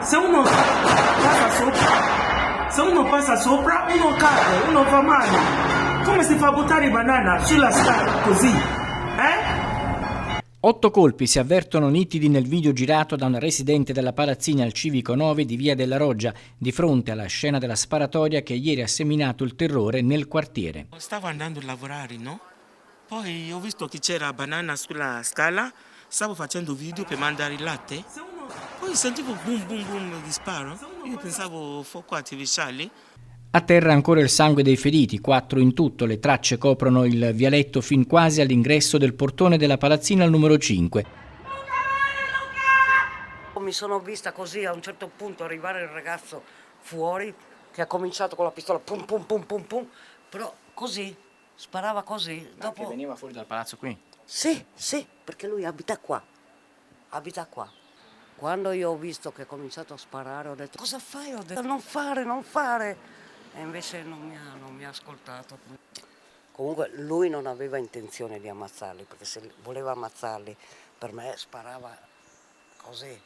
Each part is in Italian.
se uno passa sopra, uno cade, uno fa male. Come si fa a buttare banana sulla strada così? 8 colpi si avvertono nitidi nel video girato da un residente della Palazzina al Civico 9 di Via della Roggia, di fronte alla scena della sparatoria che ieri ha seminato il terrore nel quartiere. Stavo andando a lavorare, no? Poi ho visto che c'era banana sulla scala, stavo facendo video per mandare il latte, poi sentivo boom boom boom di sparo, io pensavo fuoco artificiale. A terra ancora il sangue dei feriti, 4 in tutto, le tracce coprono il vialetto fin quasi all'ingresso del portone della Palazzina al numero 5. Mi sono vista così a un certo punto arrivare il ragazzo fuori che ha cominciato con la pistola pum pum pum pum pum, però così, sparava così. Dopo... Che veniva fuori dal palazzo qui? Sì, perché lui abita qua. Quando io ho visto che ha cominciato a sparare ho detto cosa fai? Ho detto non fare. E invece non mi ha ascoltato. Comunque lui non aveva intenzione di ammazzarli, perché se voleva ammazzarli per me sparava così.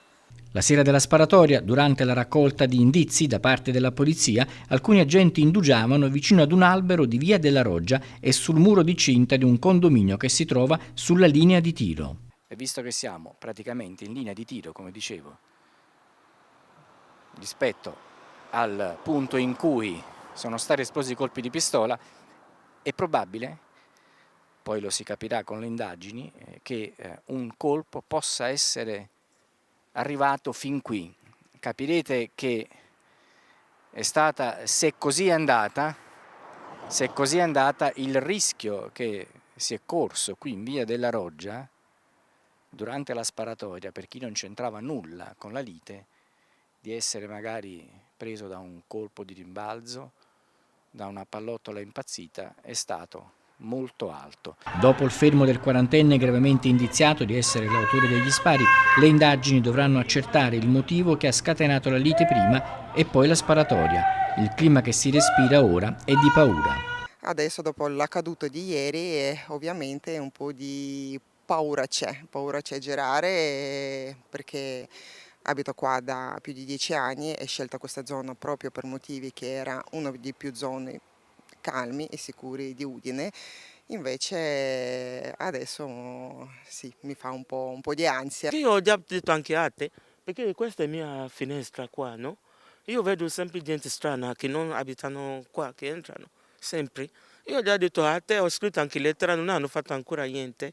La sera della sparatoria, durante la raccolta di indizi da parte della polizia, alcuni agenti indugiavano vicino ad un albero di Via della Roggia e sul muro di cinta di un condominio che si trova sulla linea di tiro. E visto che siamo praticamente in linea di tiro, come dicevo, rispetto al punto in cui sono stati esplosi colpi di pistola, è probabile, poi lo si capirà con le indagini, che un colpo possa essere arrivato fin qui. Capirete che è stata, se così è andata, il rischio che si è corso qui in Via della Roggia durante la sparatoria, per chi non c'entrava nulla con la lite, di essere magari preso da un colpo di rimbalzo, da una pallottola impazzita, è stato molto alto. Dopo il fermo del quarantenne gravemente indiziato di essere l'autore degli spari, le indagini dovranno accertare il motivo che ha scatenato la lite prima e poi la sparatoria. Il clima che si respira ora è di paura. Adesso dopo l'accaduto di ieri ovviamente un po' di paura c'è girare perché abito qua da più di 10 anni e ho scelto questa zona proprio per motivi che era una di più zone calmi e sicuri di Udine, invece adesso sì, mi fa un po' di ansia. Io ho già detto anche a te, perché questa è la mia finestra qua, no? Io vedo sempre gente strana che non abitano qua, che entrano, sempre. Io ho già detto a te, ho scritto anche lettera, non hanno fatto ancora niente.